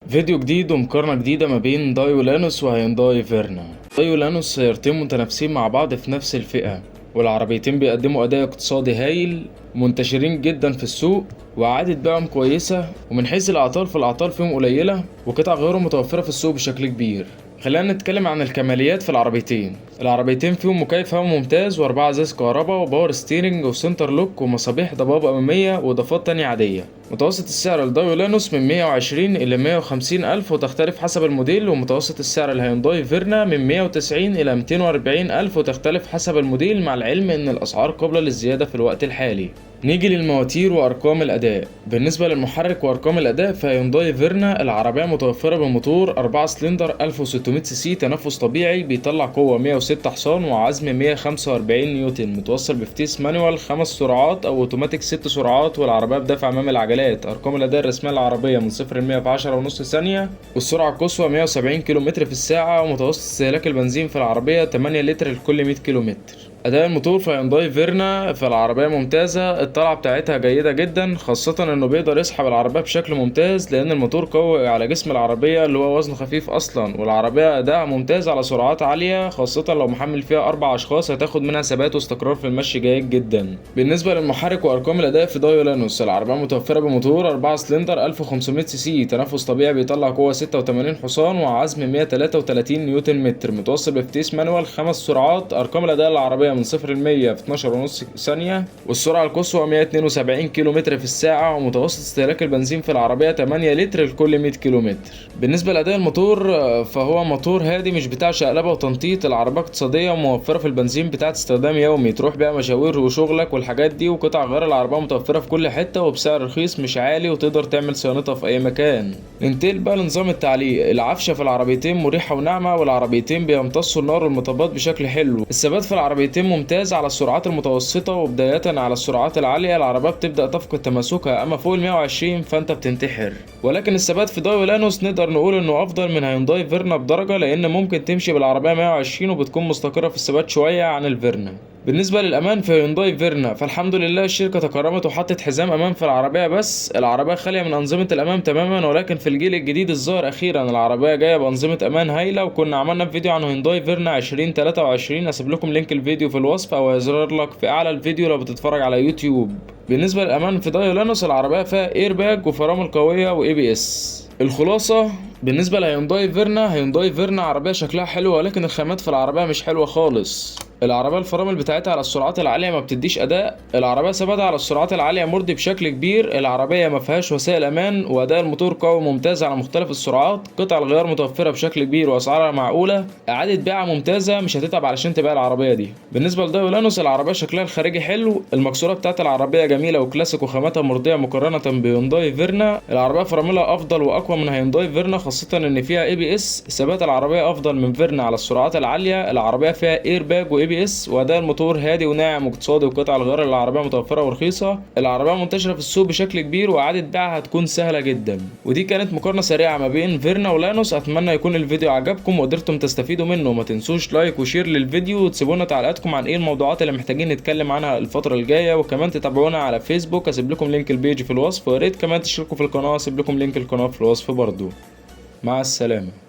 فيديو جديد ومقارنة جديدة ما بين دايو لانوس وهيونداي فيرنا. دايو لانوس سيارتين متنافسين مع بعض في نفس الفئة، والعربيتين بيقدموا أداء اقتصادي هايل، منتشرين جدا في السوق، وإعادة بيعهم كويسة، ومن حيث الأعطال فالأعطال فيهم قليلة وقطع غيرهم متوفرة في السوق بشكل كبير. خلينا نتكلم عن الكماليات في العربيتين فيهم مكيف هواء ممتاز وأربعة ازاز كهرباء وباور ستيرنج وسنتر لوك ومصابيح ضباب أمامية وإضافات تانية عادية. متوسط السعر لدايو لانوس من 120 إلى 150 ألف وتختلف حسب الموديل، ومتوسط السعر لهيونداي فيرنا من 190 إلى 240 ألف وتختلف حسب الموديل، مع العلم إن الأسعار قابلة للزيادة في الوقت الحالي. نيجي للمواتير وأرقام الأداء. بالنسبة للمحرك وأرقام الأداء فهيونداي فيرنا العربية متوفرة بموتور 4 سلندر 1600 سي سي تنفس طبيعي، بيطلع قوة 106 حصان وعزم 145 نيوتن، متوصل بفتيس مانوال 5 سرعات أو أوتوماتيك 6 سرعات، والعربية بدافع أمام العجلات. أرقام الأداء الرسمية للعربية من 0 ل 100 في 10.5 ثانية، والسرعة القصوى 170 كيلومتر في الساعة، ومتوسط استهلاك البنزين في العربية 8 لتر لكل 100 كيلومتر. أداء الموتور في هيونداي فيرنا فالعربية ممتازة، الطلعة بتاعتها جيدة جدا، خاصة انه بيقدر يسحب العربية بشكل ممتاز لان الموتور قوي على جسم العربية اللي هو وزنه خفيف اصلا، والعربية اداءها ممتاز على سرعات عالية، خاصة لو محمل فيها 4 اشخاص هتاخد منها ثبات واستقرار في المشي جيد جدا. بالنسبة للمحرك وارقام الاداء في دايو لانوس العربية متوفرة بموتور 4 سلندر 1500 سي سي تنفس طبيعي، بيطلع قوة 86 حصان وعزم 133 نيوتن متر، متوصل بفتيس مانوال 5 سرعات. ارقام الاداء للعربية من 0 ل 100 في 12.5 ثانية، والسرعة القصوى 172 كيلومتر في الساعة، ومتوسط استهلاك البنزين في العربية 8 لتر لكل 100 كيلومتر. بالنسبة لأداء الموتور فهو موتور هادي مش بتاع شقلبة وتنطيط، العربية اقتصادية وموفرة في البنزين بتاعت استخدام يومي تروح بيها مشاوير وشغلك والحاجات دي، وقطع غيار العربية متوفرة في كل حتة وبسعر رخيص مش عالي، وتقدر تعمل صيانتها في أي مكان. ننتقل بقى لنظام التعليق. العفشة في العربيتين مريحة وناعمة، والعربيتين بيمتصوا النار والمطبات بشكل حلو. الثبات في العربيتين ممتاز على السرعات المتوسطة، وبداية على السرعات العالية العربية بتبدأ تفقد تماسكها، اما فوق ال 120 فانت بتنتحر. ولكن الثبات في دايو لانوس نقدر نقول انه افضل من هيونداي فيرنا بدرجة، لان ممكن تمشي بالعربية 120 وبتكون مستقرة في الثبات شوية عن الفيرنا. بالنسبة للأمان في هيونداي فيرنا فالحمد لله الشركة تكرمت وحطت حزام أمان في العربية، بس العربية خالية من أنظمة الأمان تماما، ولكن في الجيل الجديد الظاهر أخيرا العربية جاية بأنظمة أمان هايلة. وكنا عملنا فيديو عن هيونداي فيرنا 2023، أسيب لكم لينك الفيديو في الوصف أو هيظهر لك في أعلى الفيديو لو بتتفرج على يوتيوب. بالنسبة للأمان في دايو لانوس العربية فيها ايرباج وفرامل قوية واي بي اس. الخلاصة بالنسبة لهيونداي فيرنا عربية شكلها حلو، ولكن الخامات في العربية مش حلوة خالص. العربية الفرامل بتاعتها على السرعات العالية ما بتديش أداء، العربية ثباتها على السرعات العالية مرضي بشكل كبير، العربية ما فيهاش وسائل أمان، وأداء الموتور قوي ممتاز على مختلف السرعات، قطع الغيار متوفرة بشكل كبير وأسعارها معقولة، إعادة بيعها ممتازة، مش هتتعب علشان تبيع العربية دي. بالنسبة لدايو لانوس العربية شكلها الخارجي حلو، المكسورة بتاعت العربية جميلة وكلاسيك وخاماتها مرضية مقارنة بهيونداي فيرنا. العربية فراملها أفضل وأقوى من هيونداي فيرنا، خاصة إن فيها اي بي اس. ثبات العربية أفضل من فيرنا على السرعات العالية، العربية فيها ايرباج واي بي اس، وأداء الموتور هادي وناعم واقتصادي، وقطع الغيار العربية متوفرة ورخيصة. العربية منتشرة في السوق بشكل كبير وإعادة بيعها هتكون سهلة جدا. ودي كانت مقارنة سريعة ما بين فيرنا ولانوس، أتمنى يكون الفيديو عجبكم وقدرتم تستفيدوا منه. ما تنسوش لايك وشير للفيديو، وتسيبونا تعليقاتكم عن ايه الموضوعات اللي محتاجين نتكلم عنها الفترة الجاية، وكمان تتابعونا على فيسبوك، أسيب لكم لينك البيج في الوصف، وياريت كمان تشتركوا في القناة، أسيب لكم لينك القناة في الوصف برضو. مع السلامة.